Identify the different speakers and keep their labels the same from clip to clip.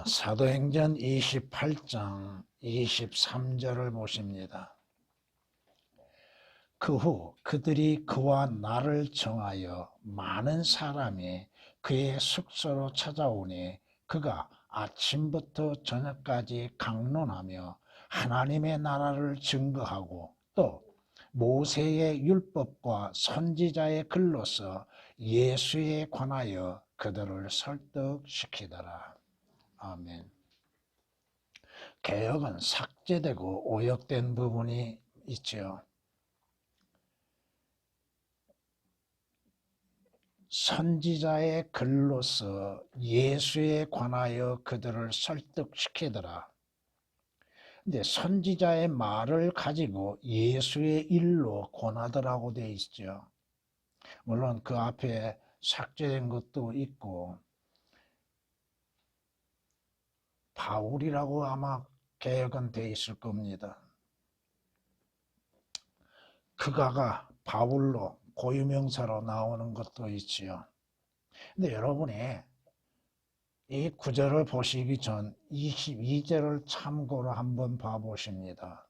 Speaker 1: 사도행전 28장 23절을 보십니다. 그 후 그들이 그와 나를 정하여 많은 사람이 그의 숙소로 찾아오니 그가 아침부터 저녁까지 강론하며 하나님의 나라를 증거하고 또 모세의 율법과 선지자의 글로서 예수에 관하여 그들을 설득시키더라. 아멘. 개역은 삭제되고 오역된 부분이 있죠. 선지자의 글로서 예수에 관하여 그들을 설득시키더라. 근데 선지자의 말을 가지고 예수의 일로 권하더라고 되어 있죠. 물론 그 앞에 삭제된 것도 있고 바울이라고 아마 개역은 되어 있을 겁니다. 그가가 바울로 고유명사로 나오는 것도 있지요. 근데 여러분이 이 구절을 보시기 전 22절을 참고로 한번 봐보십니다.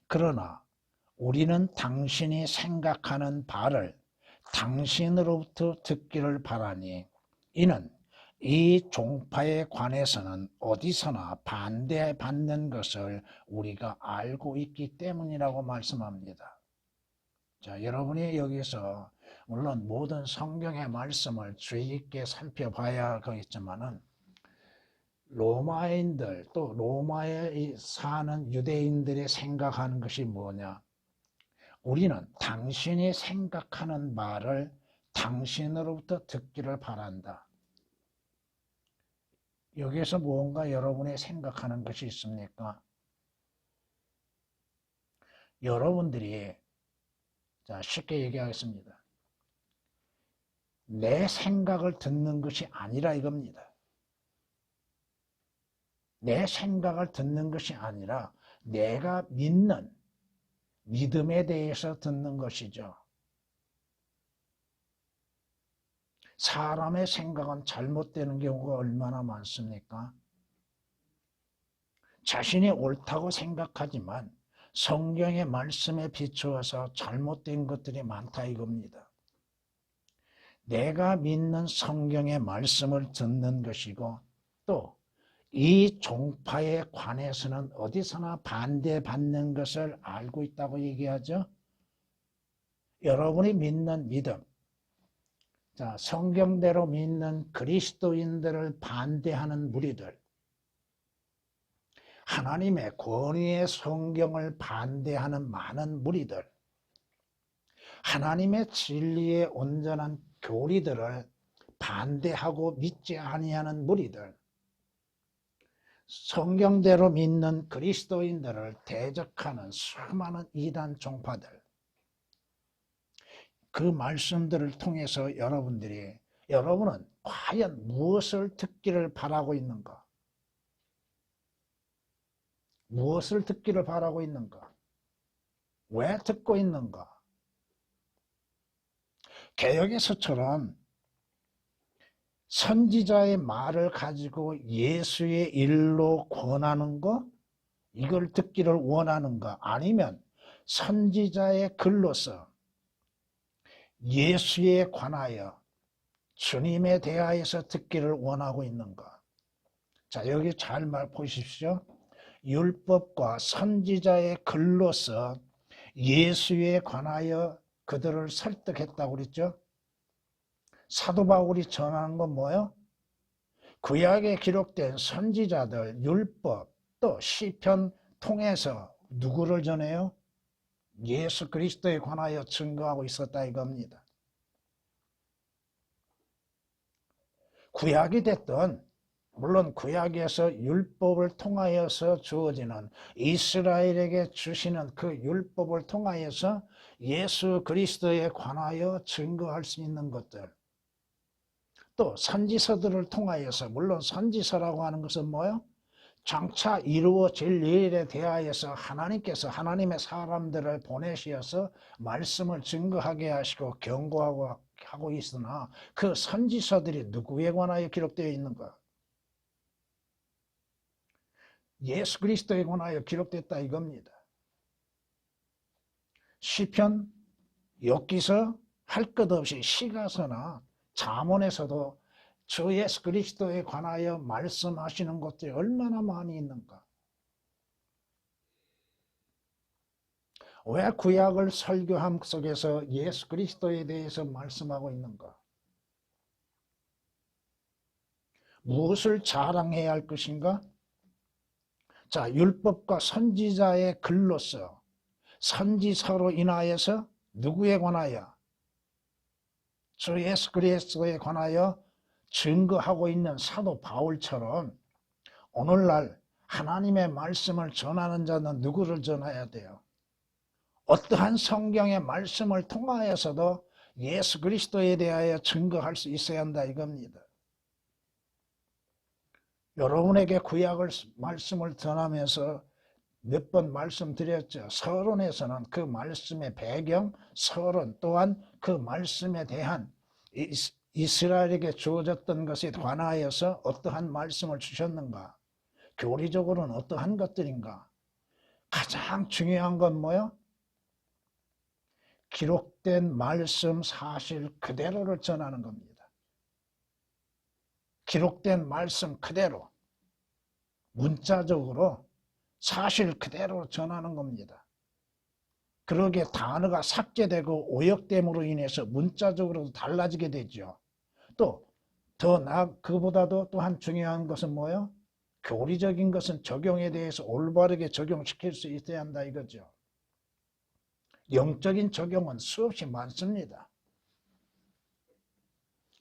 Speaker 1: 그러나 우리는 당신이 생각하는 바를 당신으로부터 듣기를 바라니 이는 이 종파에 관해서는 어디서나 반대받는 것을 우리가 알고 있기 때문이라고 말씀합니다. 자, 여러분이 여기서 물론 모든 성경의 말씀을 주의 깊게 살펴봐야 하겠지만은 로마인들 또 로마에 사는 유대인들이 생각하는 것이 뭐냐? 우리는 당신이 생각하는 말을 당신으로부터 듣기를 바란다. 여기에서 무언가 여러분이 생각하는 것이 있습니까? 여러분들이 자, 쉽게 얘기하겠습니다. 내 생각을 듣는 것이 아니라 이겁니다. 내 생각을 듣는 것이 아니라 내가 믿는 믿음에 대해서 듣는 것이죠. 사람의 생각은 잘못되는 경우가 얼마나 많습니까? 자신이 옳다고 생각하지만 성경의 말씀에 비추어서 잘못된 것들이 많다 이겁니다. 내가 믿는 성경의 말씀을 듣는 것이고 또 이 종파에 관해서는 어디서나 반대받는 것을 알고 있다고 얘기하죠. 여러분이 믿는 믿음, 자, 성경대로 믿는 그리스도인들을 반대하는 무리들, 하나님의 권위의 성경을 반대하는 많은 무리들, 하나님의 진리의 온전한 교리들을 반대하고 믿지 아니하는 무리들, 성경대로 믿는 그리스도인들을 대적하는 수많은 이단 종파들, 그 말씀들을 통해서 여러분은 과연 무엇을 듣기를 바라고 있는가? 무엇을 듣기를 바라고 있는가? 왜 듣고 있는가? 개역에서처럼 선지자의 말을 가지고 예수의 일로 권하는 거, 이걸 듣기를 원하는가? 아니면 선지자의 글로서 예수에 관하여 주님에 대하여서 듣기를 원하고 있는가? 자, 여기 잘 보십시오. 율법과 선지자의 글로서 예수에 관하여 그들을 설득했다고 그랬죠. 사도 바울이 전하는 건 뭐예요? 구약에 기록된 선지자들, 율법, 또 시편 통해서 누구를 전해요? 예수 그리스도에 관하여 증거하고 있었다 이겁니다. 구약이 됐던, 물론 구약에서 율법을 통하여서 주어지는, 이스라엘에게 주시는 그 율법을 통하여서 예수 그리스도에 관하여 증거할 수 있는 것들, 또 선지서들을 통하여서, 물론 선지서라고 하는 것은 뭐예요? 장차 이루어질 일에 대하여서 하나님께서 하나님의 사람들을 보내셔서 말씀을 증거하게 하시고 경고하고 하고 있으나 그 선지서들이 누구에 관하여 기록되어 있는가? 예수 그리스도에 관하여 기록됐다 이겁니다. 시편, 욥기서 할 것 없이 시가서나 잠언에서도 주 예수 그리스도에 관하여 말씀하시는 것들이 얼마나 많이 있는가. 왜 구약을 설교함 속에서 예수 그리스도에 대해서 말씀하고 있는가? 무엇을 자랑해야 할 것인가? 자, 율법과 선지자의 글로서 선지서로 인하여서 누구에 관하여? 주 예수 그리스도에 관하여 증거하고 있는 사도 바울처럼 오늘날 하나님의 말씀을 전하는 자는 누구를 전해야 돼요? 어떠한 성경의 말씀을 통하여서도 예수 그리스도에 대하여 증거할 수 있어야 한다 이겁니다. 여러분에게 구약을 말씀을 전하면서 몇 번 말씀드렸죠. 서론에서는 그 말씀의 배경, 서론 또한 그 말씀에 대한 이스라엘에게 주어졌던 것에 관하여서 어떠한 말씀을 주셨는가? 교리적으로는 어떠한 것들인가? 가장 중요한 건 뭐요? 기록된 말씀 사실 그대로를 전하는 겁니다. 기록된 말씀 그대로 문자적으로 사실 그대로 전하는 겁니다. 그러게 단어가 삭제되고 오역됨으로 인해서 문자적으로도 달라지게 되죠. 또 더 그보다도 또한 중요한 것은 뭐예요? 교리적인 것은 적용에 대해서 올바르게 적용시킬 수 있어야 한다 이거죠. 영적인 적용은 수없이 많습니다.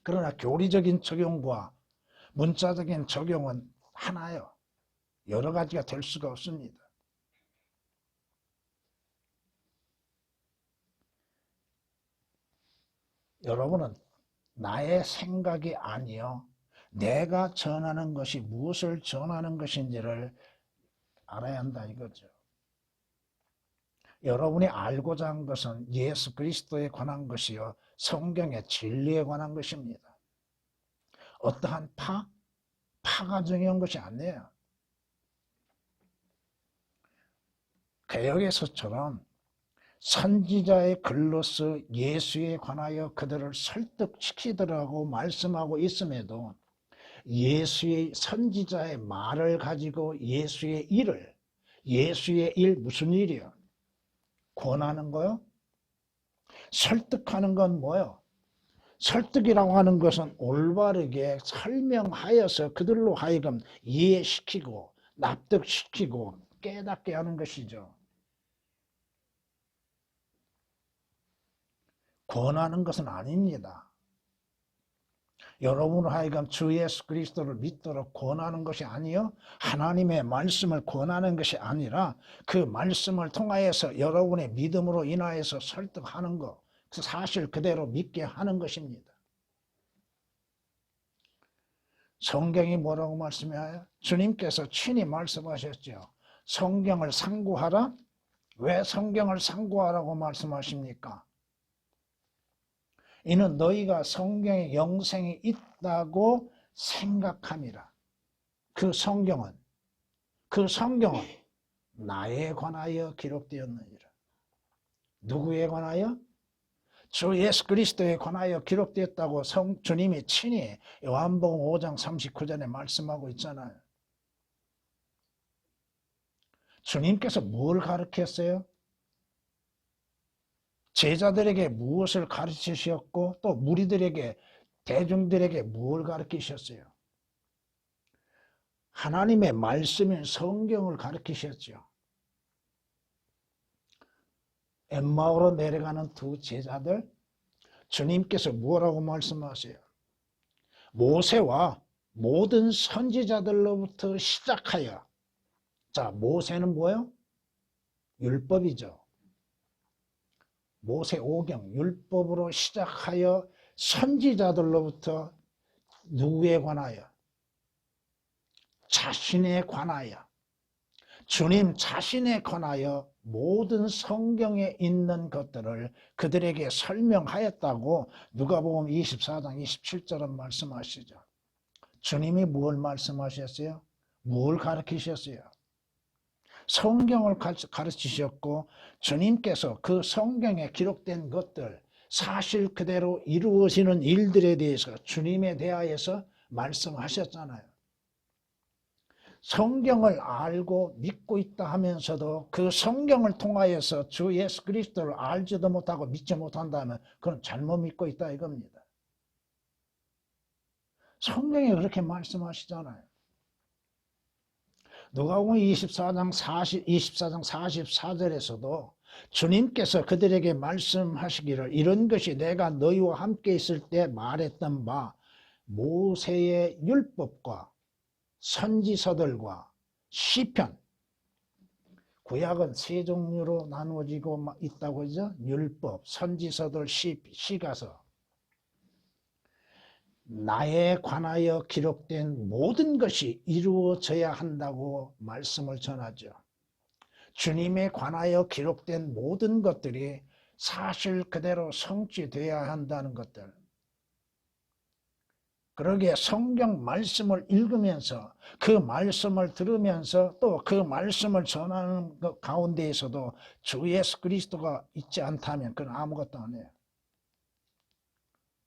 Speaker 1: 그러나 교리적인 적용과 문자적인 적용은 하나요. 여러 가지가 될 수가 없습니다. 여러분은 나의 생각이 아니요 내가 전하는 것이 무엇을 전하는 것인지를 알아야 한다 이거죠. 여러분이 알고자 한 것은 예수 그리스도에 관한 것이요 성경의 진리에 관한 것입니다. 어떠한 파가 중요한 것이 아니에요. 개역에서처럼 선지자의 글로서 예수에 관하여 그들을 설득시키더라고 말씀하고 있음에도 예수의 선지자의 말을 가지고 예수의 일 무슨 일이요? 권하는 거요? 설득하는 건 뭐요? 설득이라고 하는 것은 올바르게 설명하여서 그들로 하여금 이해시키고 납득시키고 깨닫게 하는 것이죠. 권하는 것은 아닙니다. 여러분을 하여금 주 예수 그리스도를 믿도록 권하는 것이 아니요 하나님의 말씀을 권하는 것이 아니라 그 말씀을 통하여서 여러분의 믿음으로 인하여서 설득하는 것, 그 사실 그대로 믿게 하는 것입니다. 성경이 뭐라고 말씀해요? 주님께서 친히 말씀하셨죠. 성경을 상고하라. 왜 성경을 상고하라고 말씀하십니까? 이는 너희가 성경에 영생이 있다고 생각함이라. 그 성경은 나에 관하여 기록되었느니라. 누구에 관하여? 주 예수 그리스도에 관하여 기록되었다고 주님이 친히 요한복음 5장 39절에 말씀하고 있잖아요. 주님께서 뭘 가르쳤어요? 제자들에게 무엇을 가르치셨고 또 무리들에게 대중들에게 무엇을 가르치셨어요? 하나님의 말씀인 성경을 가르치셨죠. 엠마오로 내려가는 두 제자들 주님께서 뭐라고 말씀하세요? 모세와 모든 선지자들로부터 시작하여 자 모세는 뭐예요? 율법이죠. 모세 오경 율법으로 시작하여 선지자들로부터 누구에 관하여? 자신에 관하여 주님 자신에 관하여 모든 성경에 있는 것들을 그들에게 설명하였다고 누가복음 24장 27절은 말씀하시죠. 주님이 뭘 말씀하셨어요? 뭘 가르치셨어요? 성경을 가르치셨고 주님께서 그 성경에 기록된 것들 사실 그대로 이루어지는 일들에 대해서 주님에 대하여서 말씀하셨잖아요. 성경을 알고 믿고 있다 하면서도 그 성경을 통하여서 주 예수 그리스도를 알지도 못하고 믿지 못한다면 그건 잘못 믿고 있다 이겁니다. 성경에 그렇게 말씀하시잖아요. 누가복음 24장 44절에서도 주님께서 그들에게 말씀하시기를 이런 것이 내가 너희와 함께 있을 때 말했던 바 모세의 율법과 선지서들과 시편, 구약은 세 종류로 나누어지고 있다고 하죠. 율법, 선지서들, 시가서. 나에 관하여 기록된 모든 것이 이루어져야 한다고 말씀을 전하죠. 주님에 관하여 기록된 모든 것들이 사실 그대로 성취되어야 한다는 것들. 그러기에 성경 말씀을 읽으면서 그 말씀을 들으면서 또 그 말씀을 전하는 것 가운데에서도 주 예수 그리스도가 있지 않다면 그건 아무것도 아니에요.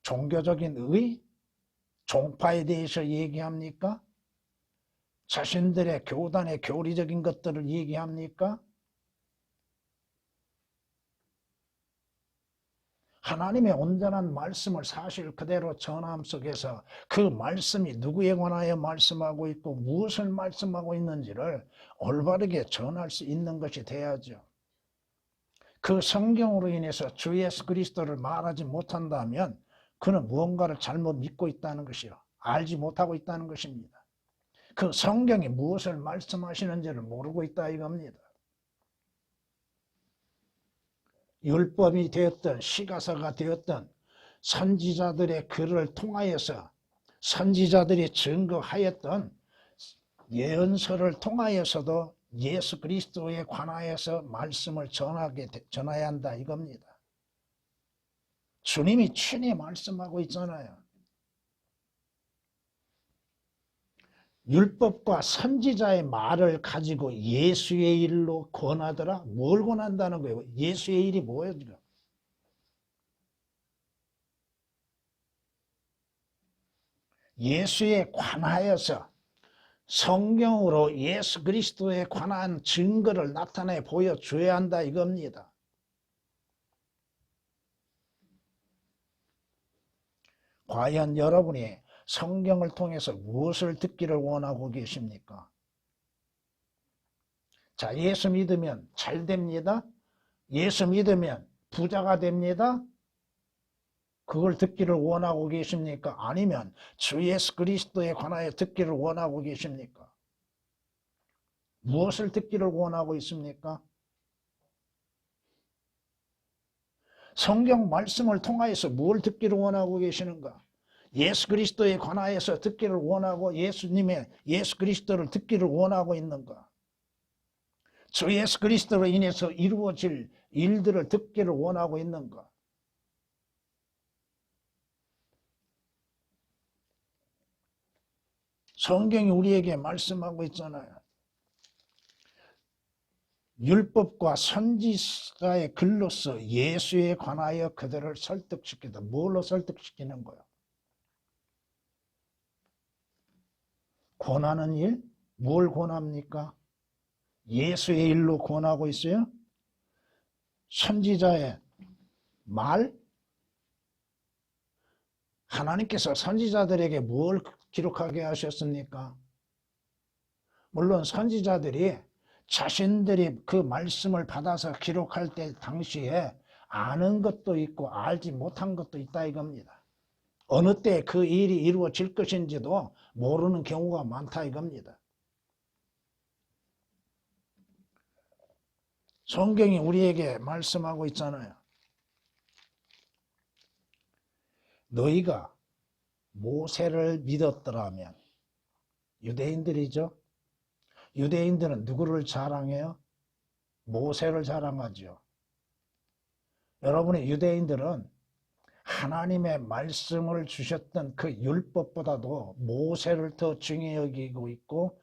Speaker 1: 종교적인 의, 종파에 대해서 얘기합니까? 자신들의 교단의 교리적인 것들을 얘기합니까? 하나님의 온전한 말씀을 사실 그대로 전함 속에서 그 말씀이 누구에 관하여 말씀하고 있고 무엇을 말씀하고 있는지를 올바르게 전할 수 있는 것이 돼야죠. 그 성경으로 인해서 주 예수 그리스도를 말하지 못한다면 그는 무언가를 잘못 믿고 있다는 것이요. 알지 못하고 있다는 것입니다. 그 성경이 무엇을 말씀하시는지를 모르고 있다 이겁니다. 율법이 되었던 시가서가 되었던 선지자들의 글을 통하여서 선지자들이 증거하였던 예언서를 통하여서도 예수 그리스도에 관하여서 말씀을 전해야 한다 이겁니다. 주님이 친히 말씀하고 있잖아요. 율법과 선지자의 말을 가지고 예수의 일로 권하더라. 뭘 권한다는 거예요? 예수의 일이 뭐예요? 예수에 관하여서 성경으로 예수 그리스도에 관한 증거를 나타내 보여줘야 한다 이겁니다. 과연 여러분이 성경을 통해서 무엇을 듣기를 원하고 계십니까? 자, 예수 믿으면 잘 됩니다. 예수 믿으면 부자가 됩니다. 그걸 듣기를 원하고 계십니까? 아니면 주 예수 그리스도에 관하여 듣기를 원하고 계십니까? 무엇을 듣기를 원하고 있습니까? 성경 말씀을 통하여서 뭘 듣기를 원하고 계시는가? 예수 그리스도에 관하여서 듣기를 원하고 예수 그리스도를 듣기를 원하고 있는가? 주 예수 그리스도로 인해서 이루어질 일들을 듣기를 원하고 있는가? 성경이 우리에게 말씀하고 있잖아요. 율법과 선지자의 글로서 예수에 관하여 그들을 설득시키다. 뭘로 설득시키는 거예요? 권하는 일? 뭘 권합니까? 예수의 일로 권하고 있어요? 선지자의 말? 하나님께서 선지자들에게 뭘 기록하게 하셨습니까? 물론 선지자들이 자신들이 그 말씀을 받아서 기록할 때 당시에 아는 것도 있고 알지 못한 것도 있다 이겁니다. 어느 때 그 일이 이루어질 것인지도 모르는 경우가 많다 이겁니다. 성경이 우리에게 말씀하고 있잖아요. 너희가 모세를 믿었더라면, 유대인들이죠. 유대인들은 누구를 자랑해요? 모세를 자랑하죠. 여러분의 유대인들은 하나님의 말씀을 주셨던 그 율법보다도 모세를 더 중요히 여기고 있고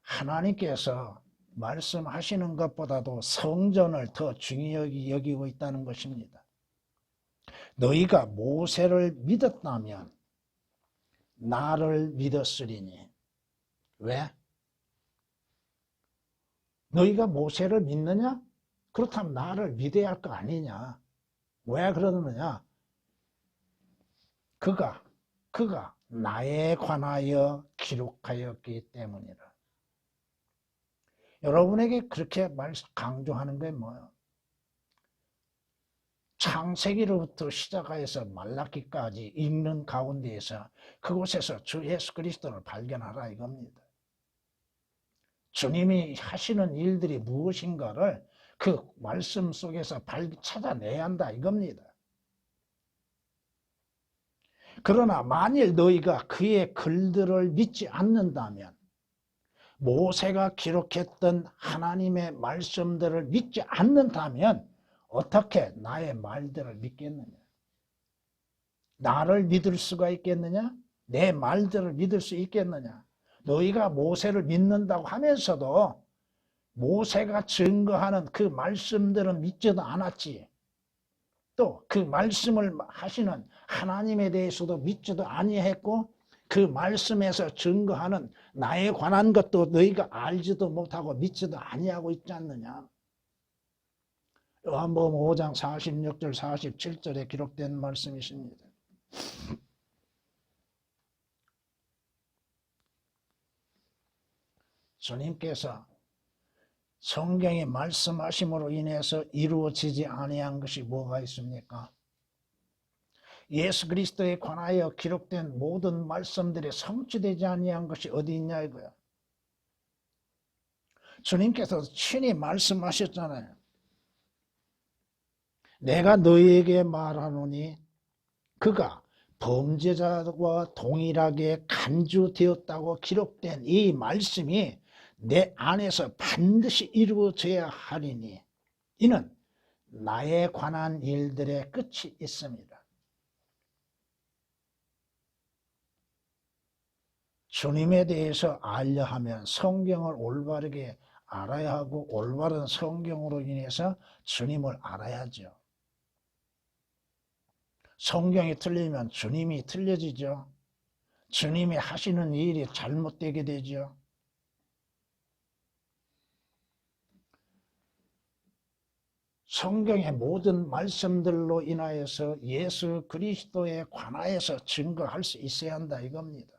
Speaker 1: 하나님께서 말씀하시는 것보다도 성전을 더 중요히 여기고 있다는 것입니다. 너희가 모세를 믿었다면 나를 믿었으리니. 왜? 너희가 모세를 믿느냐? 그렇다면 나를 믿어야 할 거 아니냐? 왜 그러느냐? 그가 나에 관하여 기록하였기 때문이라. 여러분에게 그렇게 강조하는 게 뭐예요? 창세기로부터 시작해서 말라기까지 읽는 가운데에서 그곳에서 주 예수 그리스도를 발견하라 이겁니다. 주님이 하시는 일들이 무엇인가를 그 말씀 속에서 찾아내야 한다 이겁니다. 그러나 만일 너희가 그의 글들을 믿지 않는다면, 모세가 기록했던 하나님의 말씀들을 믿지 않는다면 어떻게 나의 말들을 믿겠느냐? 나를 믿을 수가 있겠느냐? 내 말들을 믿을 수 있겠느냐? 너희가 모세를 믿는다고 하면서도 모세가 증거하는 그 말씀들은 믿지도 않았지. 또 그 말씀을 하시는 하나님에 대해서도 믿지도 아니했고, 그 말씀에서 증거하는 나에 관한 것도 너희가 알지도 못하고 믿지도 아니하고 있지 않느냐. 요한복음 5장 46절 47절에 기록된 말씀이십니다. 주님께서 성경이 말씀하심으로 인해서 이루어지지 아니한 것이 뭐가 있습니까? 예수 그리스도에 관하여 기록된 모든 말씀들이 성취되지 아니한 것이 어디 있냐 이거야. 주님께서 친히 말씀하셨잖아요. 내가 너희에게 말하노니 그가 범죄자와 동일하게 간주되었다고 기록된 이 말씀이 내 안에서 반드시 이루어져야 하리니 이는 나에 관한 일들의 끝이 있습니다. 주님에 대해서 알려 하면 성경을 올바르게 알아야 하고, 올바른 성경으로 인해서 주님을 알아야죠. 성경이 틀리면 주님이 틀려지죠. 주님이 하시는 일이 잘못되게 되죠. 성경의 모든 말씀들로 인하여서 예수 그리스도에 관하여서 증거할 수 있어야 한다 이겁니다.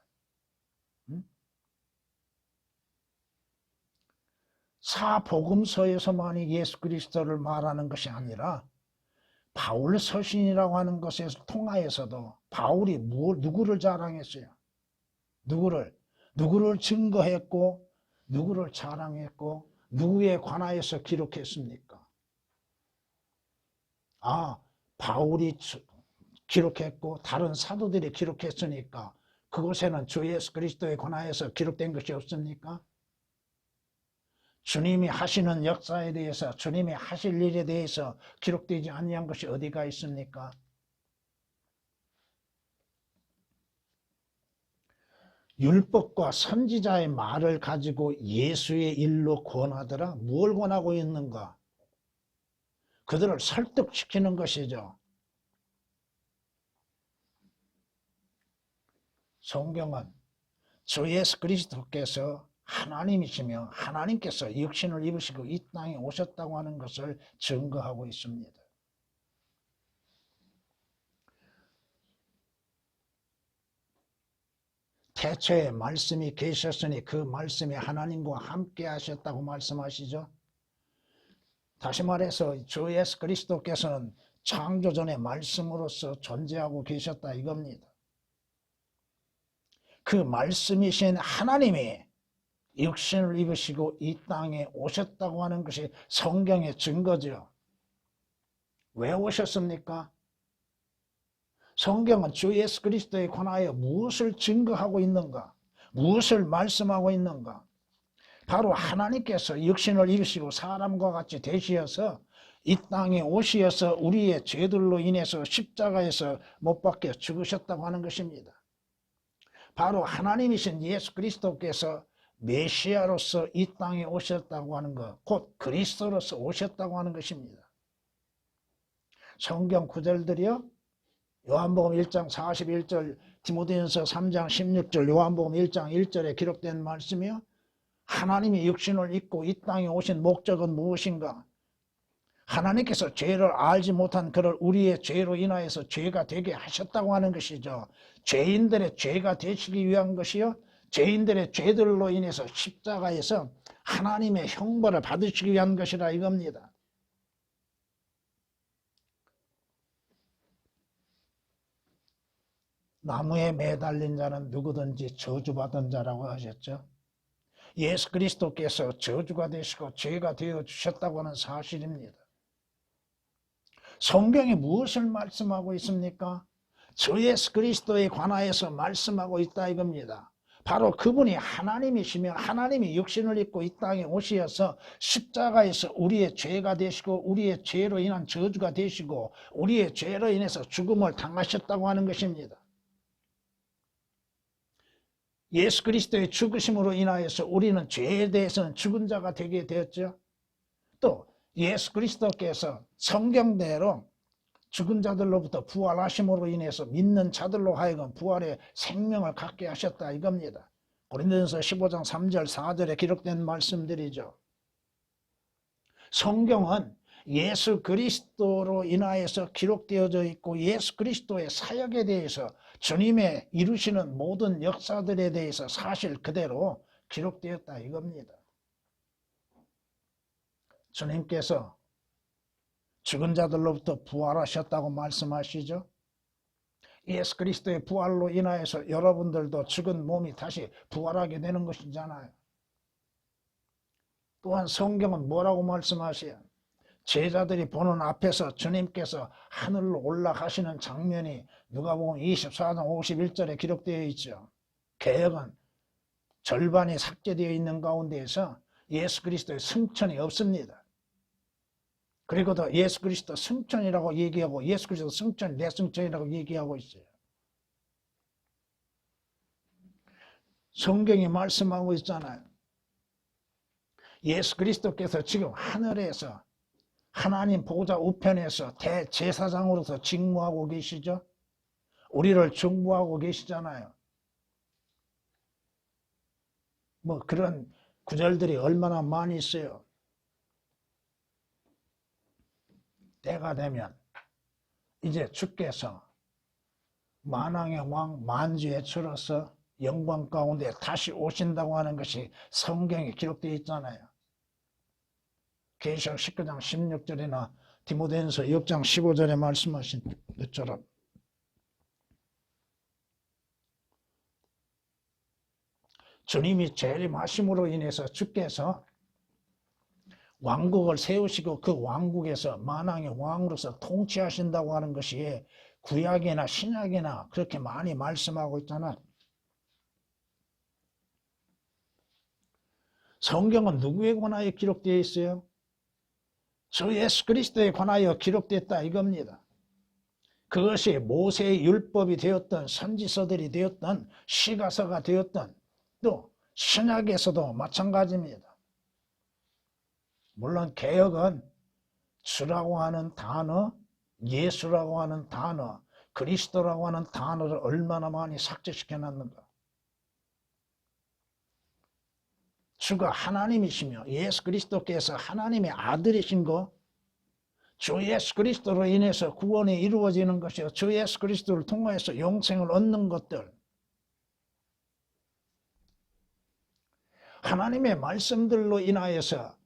Speaker 1: 사복음서에서만이 예수 그리스도를 말하는 것이 아니라 바울 서신이라고 하는 것에 통하여서도 바울이 누구를 자랑했어요? 누구를 증거했고, 누구를 자랑했고, 누구에 관하여서 기록했습니까? 바울이 기록했고 다른 사도들이 기록했으니까 그곳에는 주 예수 그리스도에 관하여서 기록된 것이 없습니까? 주님이 하시는 역사에 대해서, 주님이 하실 일에 대해서 기록되지 아니한 것이 어디가 있습니까? 율법과 선지자의 말을 가지고 예수의 일로 권하더라. 무엇을 권하고 있는가? 그들을 설득시키는 것이죠. 성경은 주 예수 그리스도께서 하나님이시며 하나님께서 육신을 입으시고 이 땅에 오셨다고 하는 것을 증거하고 있습니다. 태초에 말씀이 계셨으니 그 말씀이 하나님과 함께 하셨다고 말씀하시죠. 다시 말해서 주 예수 그리스도께서는 창조전의 말씀으로서 존재하고 계셨다 이겁니다. 그 말씀이신 하나님이 육신을 입으시고 이 땅에 오셨다고 하는 것이 성경의 증거죠. 왜 오셨습니까? 성경은 주 예수 그리스도에 관하여 무엇을 증거하고 있는가? 무엇을 말씀하고 있는가? 바로 하나님께서 육신을 입으시고 사람과 같이 되시어서 이 땅에 오시어서 우리의 죄들로 인해서 십자가에서 못 박혀 죽으셨다고 하는 것입니다. 바로 하나님이신 예수 그리스도께서 메시아로서 이 땅에 오셨다고 하는 것, 곧 그리스도로서 오셨다고 하는 것입니다. 성경 구절들이요, 요한복음 1장 41절, 디모데전서 3장 16절, 요한복음 1장 1절에 기록된 말씀이요, 하나님이 육신을 입고 이 땅에 오신 목적은 무엇인가? 하나님께서 죄를 알지 못한 그를 우리의 죄로 인하여서 죄가 되게 하셨다고 하는 것이죠. 죄인들의 죄가 되시기 위한 것이요, 죄인들의 죄들로 인해서 십자가에서 하나님의 형벌을 받으시기 위한 것이라 이겁니다. 나무에 매달린 자는 누구든지 저주받은 자라고 하셨죠. 예수 그리스도께서 저주가 되시고 죄가 되어 주셨다고 하는 사실입니다. 성경이 무엇을 말씀하고 있습니까? 저 예수 그리스도에 관하여서 말씀하고 있다 이겁니다. 바로 그분이 하나님이시며 하나님이 육신을 입고 이 땅에 오시어서 십자가에서 우리의 죄가 되시고 우리의 죄로 인한 저주가 되시고 우리의 죄로 인해서 죽음을 당하셨다고 하는 것입니다. 예수 그리스도의 죽으심으로 인하여서 우리는 죄에 대해서는 죽은 자가 되게 되었죠. 또 예수 그리스도께서 성경대로 죽은 자들로부터 부활하심으로 인해서 믿는 자들로 하여금 부활의 생명을 갖게 하셨다 이겁니다. 고린도전서 15장 3절 4절에 기록된 말씀들이죠. 성경은 예수 그리스도로 인하여서 기록되어져 있고 예수 그리스도의 사역에 대해서 주님의 이루시는 모든 역사들에 대해서 사실 그대로 기록되었다 이겁니다. 주님께서 죽은 자들로부터 부활하셨다고 말씀하시죠. 예수 그리스도의 부활로 인하여서 여러분들도 죽은 몸이 다시 부활하게 되는 것이잖아요. 또한 성경은 뭐라고 말씀하세요? 제자들이 보는 앞에서 주님께서 하늘로 올라가시는 장면이 누가복음 24장 51절에 기록되어 있죠. 개역은 절반이 삭제되어 있는 가운데에서 예수 그리스도의 승천이 없습니다. 그리고 또 예수 그리스도 승천이라고 얘기하고 예수 그리스도 승천, 내 승천이라고 얘기하고 있어요. 성경이 말씀하고 있잖아요. 예수 그리스도께서 지금 하늘에서 하나님 보좌 우편에서 대제사장으로서 직무하고 계시죠. 우리를 중보하고 계시잖아요. 뭐 그런 구절들이 얼마나 많이 있어요. 때가 되면 이제 주께서 만왕의 왕 만주의 주로서 영광 가운데 다시 오신다고 하는 것이 성경에 기록되어 있잖아요. 계시록 19장 16절이나 디모데전서 6장 15절에 말씀하신 것처럼 주님이 재림하심으로 인해서 주께서 왕국을 세우시고 그 왕국에서 만왕의 왕으로서 통치하신다고 하는 것이 구약이나 신약이나 그렇게 많이 말씀하고 있잖아. 성경은 누구에 관하여 기록되어 있어요? 주 예수 그리스도에 관하여 기록됐다 이겁니다. 그것이 모세의 율법이 되었던 선지서들이 되었던 시가서가 되었던 또 신약에서도 마찬가지입니다. 물론 개역은 주라고 하는 단어, 예수라고 하는 단어, 그리스도라고 하는 단어를 얼마나 많이 삭제시켜 놨는가. 주가 하나님이시며 예수 그리스도께서 하나님의 아들이신 거, 주 예수 그리스도로 인해서 구원이 이루어지는 것이요 주 예수 그리스도를 통하여서 영생을 얻는 것들, 하나님의 말씀들로 인하여서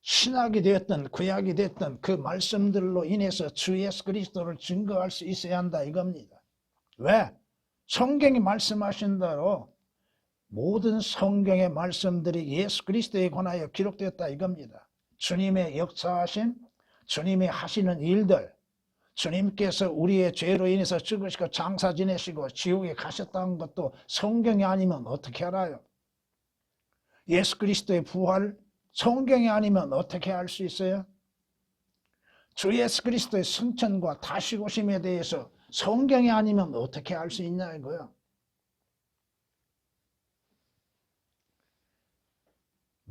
Speaker 1: 신약이 되었던 구약이 됐던 그 말씀들로 인해서 주 예수 그리스도를 증거할 수 있어야 한다 이겁니다. 왜? 성경이 말씀하신 대로 모든 성경의 말씀들이 예수 그리스도에 관하여 기록되었다 이겁니다. 주님의 역사하신, 주님이 하시는 일들, 주님께서 우리의 죄로 인해서 죽으시고 장사 지내시고 지옥에 가셨다는 것도 성경이 아니면 어떻게 알아요? 예수 그리스도의 부활, 성경이 아니면 어떻게 알 수 있어요? 주 예수 그리스도의 승천과 다시 오심에 대해서 성경이 아니면 어떻게 알 수 있냐 이거요.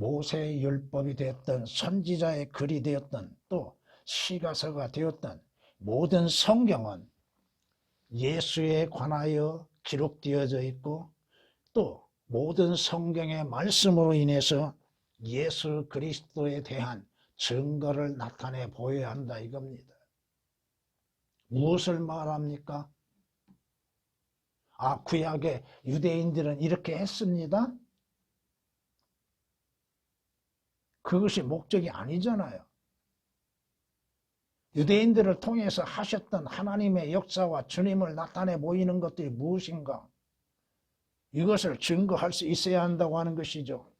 Speaker 1: 모세의 율법이 되었던 선지자의 글이 되었던 또 시가서가 되었던 모든 성경은 예수에 관하여 기록되어져 있고 또 모든 성경의 말씀으로 인해서 예수 그리스도에 대한 증거를 나타내 보여야 한다 이겁니다. 무엇을 말합니까? 구약의 유대인들은 이렇게 했습니다. 그것이 목적이 아니잖아요. 유대인들을 통해서 하셨던 하나님의 역사와 주님을 나타내 보이는 것들이 무엇인가? 이것을 증거할 수 있어야 한다고 하는 것이죠.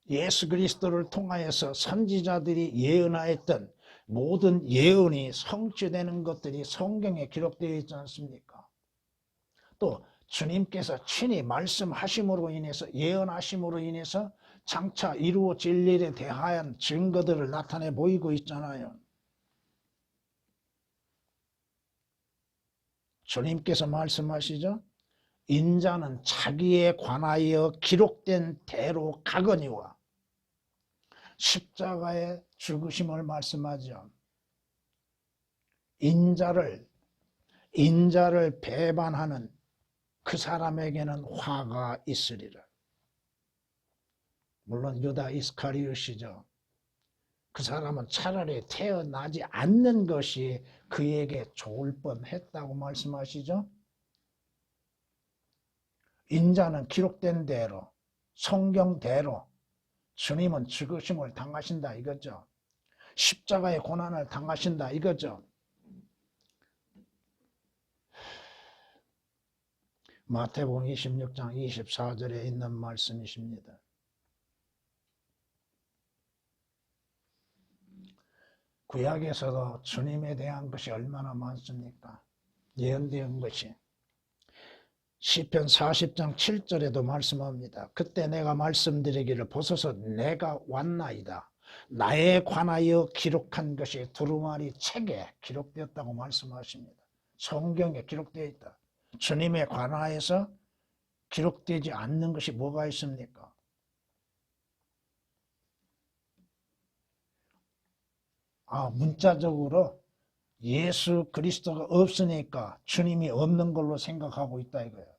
Speaker 1: 예수 그리스도를 통하여서 선지자들이 예언하였던 모든 예언이 성취되는 것들이 성경에 기록되어 있지 않습니까? 또 주님께서 친히 말씀하심으로 인해서 예언하심으로 인해서 장차 이루어질 일에 대한 증거들을 나타내 보이고 있잖아요. 주님께서 말씀하시죠. 인자는 자기에 관하여 기록된 대로 가거니와 십자가의 죽으심을 말씀하죠. 인자를 배반하는 그 사람에게는 화가 있으리라. 물론 유다 이스카리ot이죠. 그 사람은 차라리 태어나지 않는 것이 그에게 좋을 뻔했다고 말씀하시죠. 인자는 기록된 대로 성경대로 주님은 죽으심을 당하신다 이거죠. 십자가의 고난을 당하신다 이거죠. 마태복음 26장 24절에 있는 말씀이십니다. 구약에서도 주님에 대한 것이 얼마나 많습니까? 예언된 것이. 시편 40장 7절에도 말씀합니다. 그때 내가 말씀드리기를 보소서 내가 왔나이다. 나에 관하여 기록한 것이 두루마리 책에 기록되었다고 말씀하십니다. 성경에 기록되어 있다. 주님에 관하여서 기록되지 않는 것이 뭐가 있습니까? 문자적으로 예수 그리스도가 없으니까 주님이 없는 걸로 생각하고 있다 이거예요.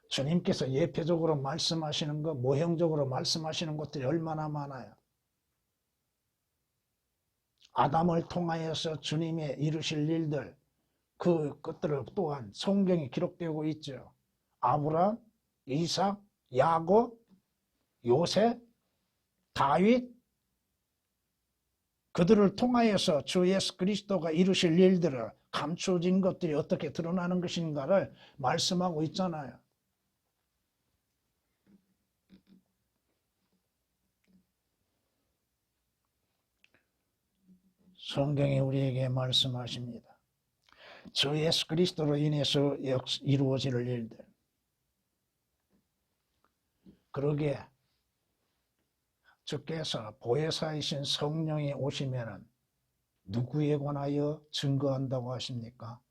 Speaker 1: 주님께서 예표적으로 말씀하시는 것, 모형적으로 말씀하시는 것들이 얼마나 많아요. 아담을 통하여서 주님의 이루실 일들, 그것들을 또한 성경에 기록되고 있죠. 아브라함, 이삭, 야곱, 요셉, 다윗, 그들을 통하여서 주 예수 그리스도가 이루실 일들을 감춰진 것들이 어떻게 드러나는 것인가를 말씀하고 있잖아요. 성경이 우리에게 말씀하십니다. 주 예수 그리스도로 인해서 이루어질 일들. 그러기에 주께서 보혜사이신 성령이 오시면은 누구에 관하여 증거한다고 하십니까?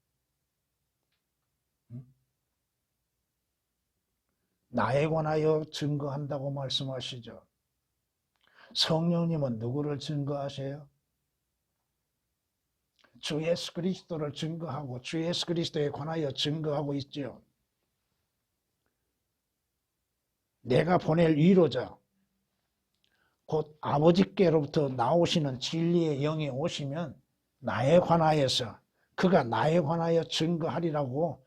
Speaker 1: 나에 관하여 증거한다고 말씀하시죠. 성령님은 누구를 증거하세요? 주 예수 그리스도를 증거하고 주 예수 그리스도에 관하여 증거하고 있죠. 내가 보낼 위로자 곧 아버지께로부터 나오시는 진리의 영이 오시면 나에 관하여서 그가 나에 관하여 증거하리라고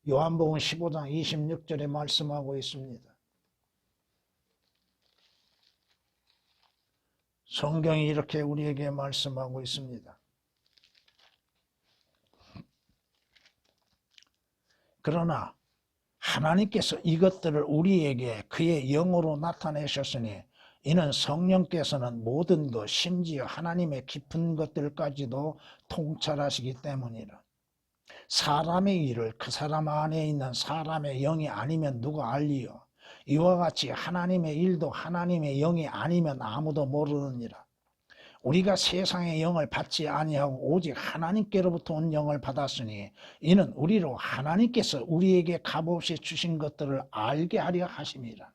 Speaker 1: 요한복음 15장 26절에 말씀하고 있습니다. 성경이 이렇게 우리에게 말씀하고 있습니다. 그러나 하나님께서 이것들을 우리에게 그의 영으로 나타내셨으니 이는 성령께서는 모든 것 심지어 하나님의 깊은 것들까지도 통찰하시기 때문이라. 사람의 일을 그 사람 안에 있는 사람의 영이 아니면 누가 알리요? 이와 같이 하나님의 일도 하나님의 영이 아니면 아무도 모르느니라. 우리가 세상의 영을 받지 아니하고 오직 하나님께로부터 온 영을 받았으니 이는 우리로 하나님께서 우리에게 값없이 주신 것들을 알게 하려 하심이라.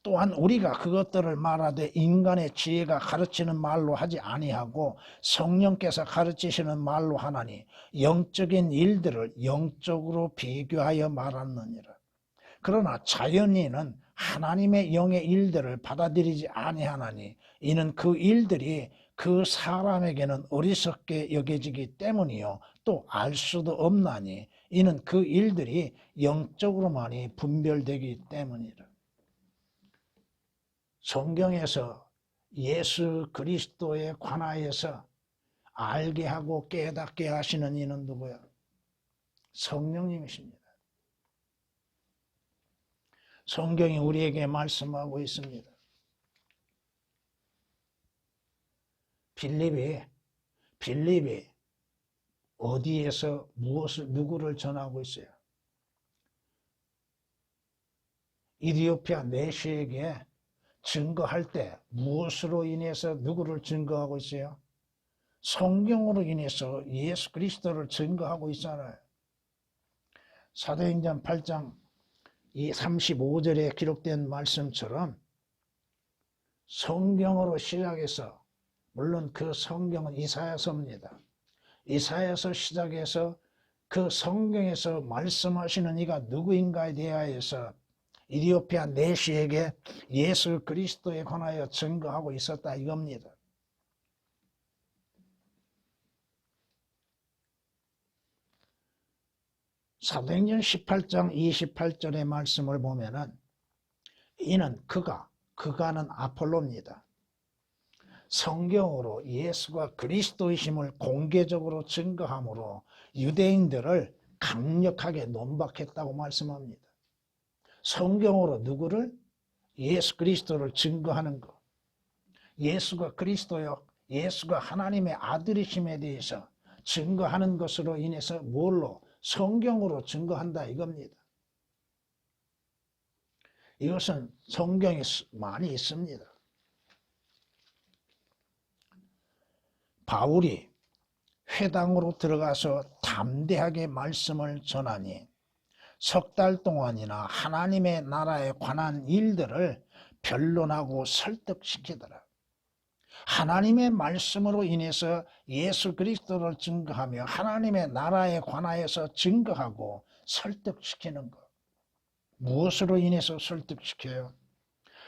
Speaker 1: 또한 우리가 그것들을 말하되 인간의 지혜가 가르치는 말로 하지 아니하고 성령께서 가르치시는 말로 하나니 영적인 일들을 영적으로 비교하여 말하느니라. 그러나 자연인은 하나님의 영의 일들을 받아들이지 아니하나니 이는 그 일들이 그 사람에게는 어리석게 여겨지기 때문이요 또 알 수도 없나니 이는 그 일들이 영적으로만이 분별되기 때문이라. 성경에서 예수 그리스도에 관하여서 알게 하고 깨닫게 하시는 이는 누구야? 성령님이십니다. 성경이 우리에게 말씀하고 있습니다. 빌립이 어디에서 누구를 전하고 있어요? 이디오피아 내시에게 증거할 때 무엇으로 인해서 누구를 증거하고 있어요? 성경으로 인해서 예수 그리스도를 증거하고 있잖아요. 사도행전 8장 이 35절에 기록된 말씀처럼 성경으로 시작해서, 물론 그 성경은 이사야서입니다. 이사야서 시작해서 그 성경에서 말씀하시는 이가 누구인가에 대하여서 이디오피아 내시에게 예수 그리스도에 관하여 증거하고 있었다 이겁니다. 사도행전 18장 28절의 말씀을 보면은 이는 그가는 아폴로입니다. 성경으로 예수가 그리스도이심을 공개적으로 증거함으로 유대인들을 강력하게 논박했다고 말씀합니다. 성경으로 누구를? 예수 그리스도를 증거하는 것. 예수가 그리스도요, 예수가 하나님의 아들이심에 대해서 증거하는 것으로 인해서 뭘로? 성경으로 증거한다 이겁니다. 이것은 성경에 많이 있습니다. 바울이 회당으로 들어가서 담대하게 말씀을 전하니 석 달 동안이나 하나님의 나라에 관한 일들을 변론하고 설득시키더라. 하나님의 말씀으로 인해서 예수 그리스도를 증거하며 하나님의 나라에 관하여서 증거하고 설득시키는 것. 무엇으로 인해서 설득시켜요?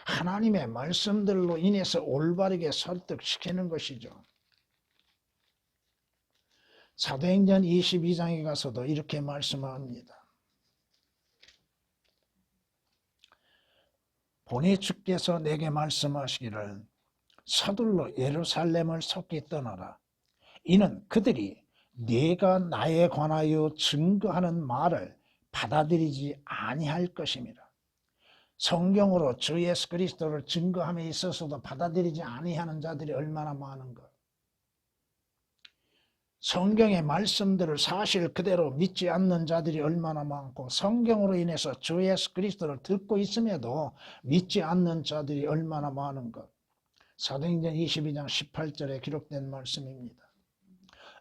Speaker 1: 하나님의 말씀들로 인해서 올바르게 설득시키는 것이죠. 사도행전 22장에 가서도 이렇게 말씀합니다. 보니 주께서 내게 말씀하시기를 서둘러 예루살렘을 속히 떠나라. 이는 그들이 네가 나에 관하여 증거하는 말을 받아들이지 아니할 것임이라. 성경으로 주 예수 그리스도를 증거함에 있어서도 받아들이지 아니하는 자들이 얼마나 많은가. 성경의 말씀들을 사실 그대로 믿지 않는 자들이 얼마나 많고 성경으로 인해서 주 예수 그리스도를 듣고 있음에도 믿지 않는 자들이 얼마나 많은가. 사도행전 22장 18절에 기록된 말씀입니다.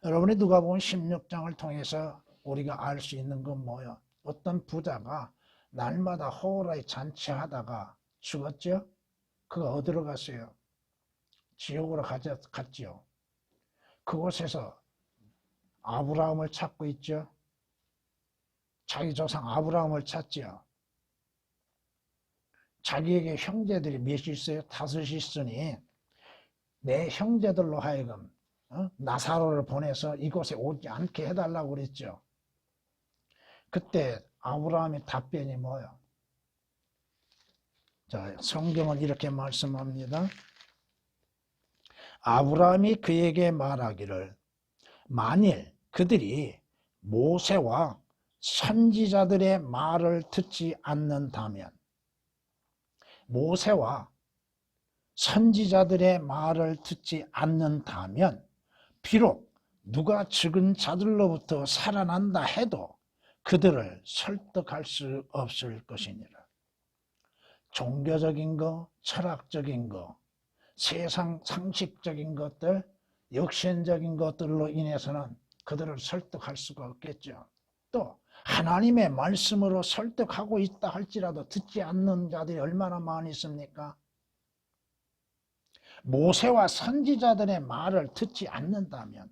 Speaker 1: 여러분이 누가복음 16장을 통해서 우리가 알 수 있는 건 뭐야? 어떤 부자가 날마다 호라이 잔치하다가 죽었죠? 그가 어디로 갔어요? 지옥으로 갔죠. 그곳에서 아브라함을 찾고 있죠. 자기 조상 아브라함을 찾죠. 자기에게 형제들이 몇이 있어요? 5이 있으니 내 형제들로 하여금 나사로를 보내서 이곳에 오지 않게 해달라고 그랬죠. 그때 아브라함의 답변이 뭐예요? 자, 성경은 이렇게 말씀합니다. 아브라함이 그에게 말하기를 만일 그들이 모세와 선지자들의 말을 듣지 않는다면, 모세와 선지자들의 말을 듣지 않는다면 비록 누가 죽은 자들로부터 살아난다 해도 그들을 설득할 수 없을 것이니라. 종교적인 거, 철학적인 거, 세상 상식적인 것들, 역신적인 것들로 인해서는 그들을 설득할 수가 없겠죠. 또 하나님의 말씀으로 설득하고 있다 할지라도 듣지 않는 자들이 얼마나 많이 있습니까? 모세와 선지자들의 말을 듣지 않는다면,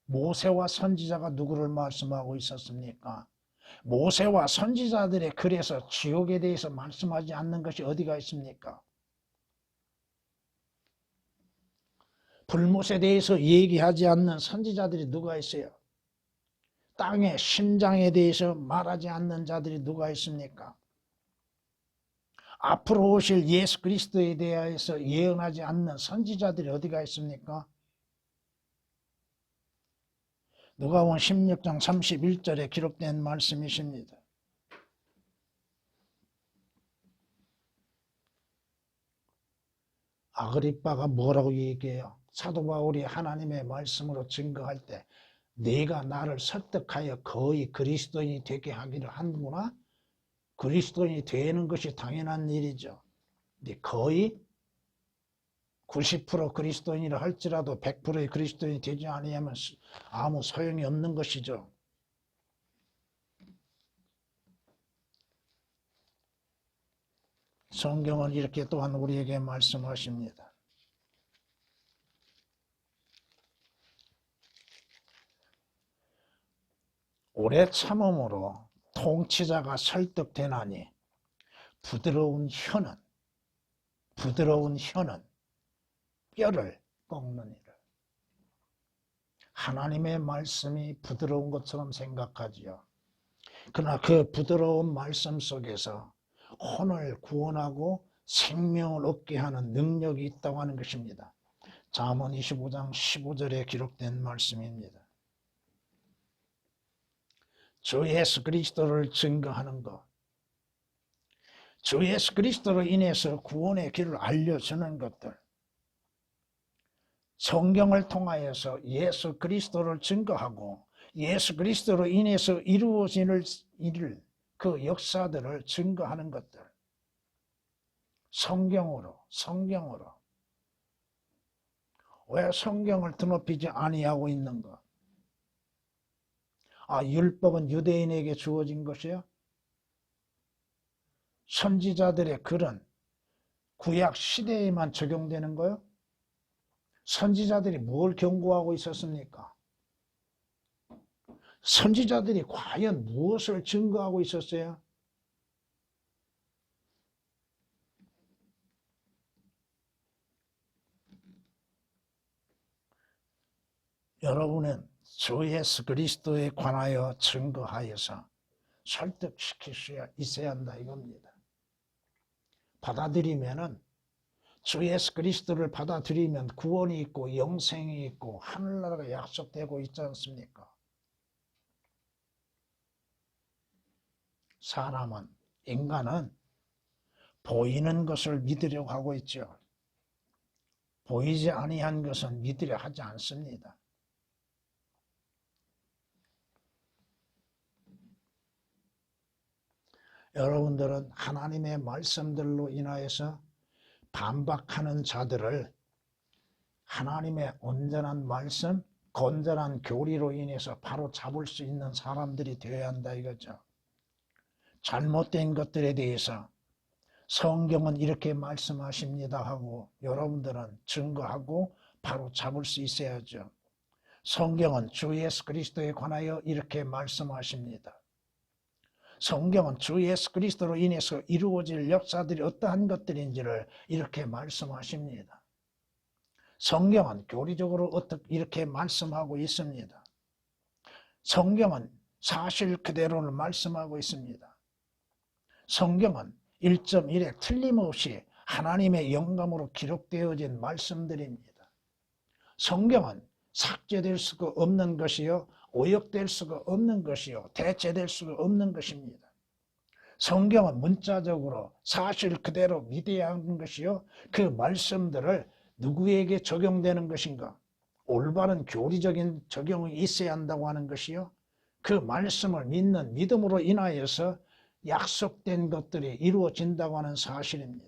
Speaker 1: 모세와 선지자가 누구를 말씀하고 있었습니까? 모세와 선지자들의 글에서 지옥에 대해서 말씀하지 않는 것이 어디가 있습니까? 불못에 대해서 얘기하지 않는 선지자들이 누가 있어요? 땅의 심장에 대해서 말하지 않는 자들이 누가 있습니까? 앞으로 오실 예수 그리스도에 대해서 예언하지 않는 선지자들이 어디가 있습니까? 누가복음 16장 31절에 기록된 말씀이십니다. 아그리빠가 뭐라고 얘기해요? 사도 바울이 하나님의 말씀으로 증거할 때 네가 나를 설득하여 거의 그리스도인이 되게 하기를 하는구나. 그리스도인이 되는 것이 당연한 일이죠. 근데 거의 90% 그리스도인이라 할지라도 100%의 그리스도인이 되지 아니하면 아무 소용이 없는 것이죠. 성경은 이렇게 또한 우리에게 말씀하십니다. 오래 참음으로 통치자가 설득되나니 부드러운 혀는 뼈를 꺾느니라. 하나님의 말씀이 부드러운 것처럼 생각하지요. 그러나 그 부드러운 말씀 속에서 혼을 구원하고 생명을 얻게 하는 능력이 있다고 하는 것입니다. 잠언 25장 15절에 기록된 말씀입니다. 주 예수 그리스도를 증거하는 것, 주 예수 그리스도로 인해서 구원의 길을 알려주는 것들, 성경을 통하여서 예수 그리스도를 증거하고 예수 그리스도로 인해서 이루어지는 일, 그 역사들을 증거하는 것들, 성경으로. 왜 성경을 드높이지 아니하고 있는가? 율법은 유대인에게 주어진 것이요? 선지자들의 글은 구약 시대에만 적용되는 거요? 선지자들이 뭘 경고하고 있었습니까? 선지자들이 과연 무엇을 증거하고 있었어요? 여러분은 주 예수 그리스도에 관하여 증거하여서 설득시킬 수 있어야 한다 이겁니다. 받아들이면은 주 예수 그리스도를 받아들이면 구원이 있고 영생이 있고 하늘나라가 약속되고 있지 않습니까? 인간은 보이는 것을 믿으려고 하고 있죠. 보이지 아니한 것은 믿으려 하지 않습니다. 여러분들은 하나님의 말씀들로 인하여서 반박하는 자들을 하나님의 온전한 말씀, 건전한 교리로 인해서 바로 잡을 수 있는 사람들이 되어야 한다 이거죠. 잘못된 것들에 대해서 성경은 이렇게 말씀하십니다 하고 여러분들은 증거하고 바로 잡을 수 있어야죠. 성경은 주 예수 그리스도에 관하여 이렇게 말씀하십니다. 성경은 주 예수 그리스도로 인해서 이루어질 역사들이 어떠한 것들인지를 이렇게 말씀하십니다. 성경은 교리적으로 어떻게 이렇게 말씀하고 있습니다. 성경은 사실 그대로를 말씀하고 있습니다. 성경은 1.1에 틀림없이 하나님의 영감으로 기록되어진 말씀들입니다. 성경은 삭제될 수가 없는 것이요, 오역될 수가 없는 것이요, 대체될 수가 없는 것입니다. 성경은 문자적으로 사실 그대로 믿어야 하는 것이요, 그 말씀들을 누구에게 적용되는 것인가? 올바른 교리적인 적용이 있어야 한다고 하는 것이요, 그 말씀을 믿는 믿음으로 인하여서 약속된 것들이 이루어진다고 하는 사실입니다.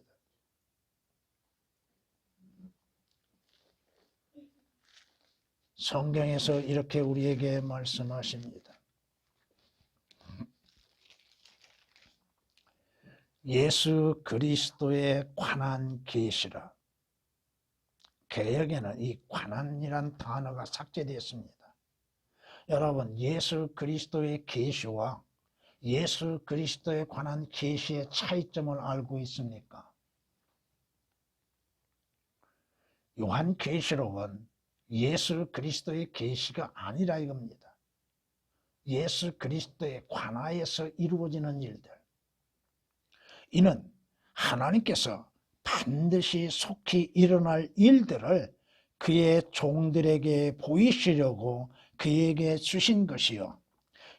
Speaker 1: 성경에서 이렇게 우리에게 말씀하십니다. 예수 그리스도에 관한 계시라. 개역에는 이 관한이란 단어가 삭제되었습니다. 여러분, 예수 그리스도의 계시와 예수 그리스도에 관한 계시의 차이점을 알고 있습니까? 요한계시록은 예수 그리스도의 계시가 아니라 이겁니다. 예수 그리스도에 관하여서 이루어지는 일들. 이는 하나님께서 반드시 속히 일어날 일들을 그의 종들에게 보이시려고 그에게 주신 것이요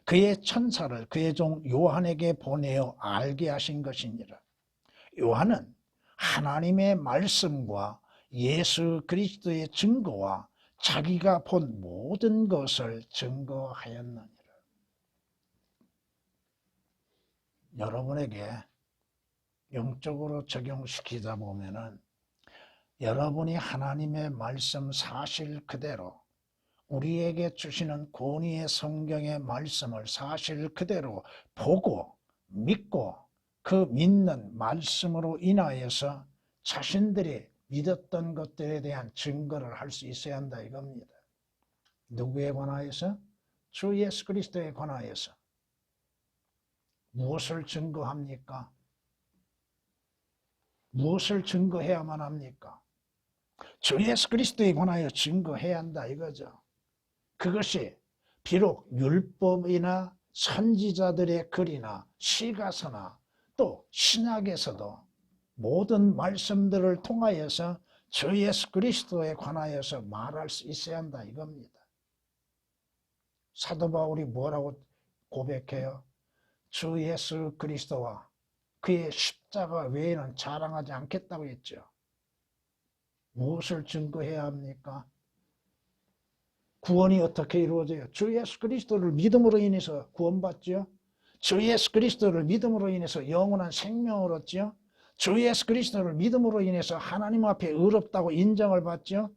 Speaker 1: 그의 천사를 그의 종 요한에게 보내어 알게 하신 것이니라. 요한은 하나님의 말씀과 예수 그리스도의 증거와 자기가 본 모든 것을 증거하였느니라. 여러분에게 영적으로 적용시키다 보면은 여러분이 하나님의 말씀 사실 그대로 우리에게 주시는 권위의 성경의 말씀을 사실 그대로 보고 믿고 그 믿는 말씀으로 인하여서 자신들이 믿었던 것들에 대한 증거를 할 수 있어야 한다 이겁니다. 누구에 관하여서? 주 예수 그리스도에 관하여서. 무엇을 증거합니까? 무엇을 증거해야만 합니까? 주 예수 그리스도에 관하여 증거해야 한다 이거죠. 그것이 비록 율법이나 선지자들의 글이나 시가서나 또 신약에서도 모든 말씀들을 통하여서 주 예수 그리스도에 관하여서 말할 수 있어야 한다 이겁니다. 사도 바울이 뭐라고 고백해요? 주 예수 그리스도와 그의 십자가 외에는 자랑하지 않겠다고 했죠. 무엇을 증거해야 합니까? 구원이 어떻게 이루어져요? 주 예수 그리스도를 믿음으로 인해서 구원받죠. 주 예수 그리스도를 믿음으로 인해서 영원한 생명을 얻죠. 주 예수 그리스도를 믿음으로 인해서 하나님 앞에 의롭다고 인정을 받죠.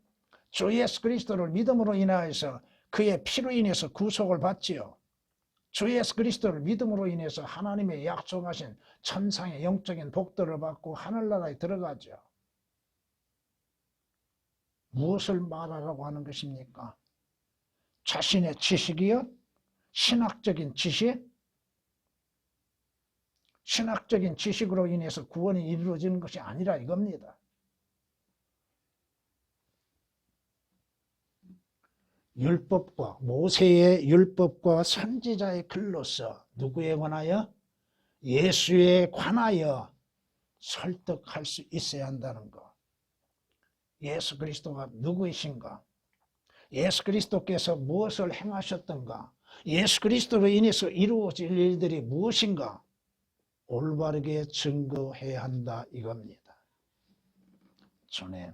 Speaker 1: 주 예수 그리스도를 믿음으로 인하여서 그의 피로 인해서 구속을 받지요. 주 예수 그리스도를 믿음으로 인해서 하나님의 약속하신 천상의 영적인 복들을 받고 하늘나라에 들어가죠. 무엇을 말하라고 하는 것입니까? 자신의 지식이요? 신학적인 지식? 신학적인 지식으로 인해서 구원이 이루어지는 것이 아니라 이겁니다. 율법과 모세의 율법과 선지자의 글로서 누구에 관하여? 예수에 관하여 설득할 수 있어야 한다는 것. 예수 그리스도가 누구이신가? 예수 그리스도께서 무엇을 행하셨던가? 예수 그리스도로 인해서 이루어질 일들이 무엇인가? 올바르게 증거해야 한다 이겁니다. 전에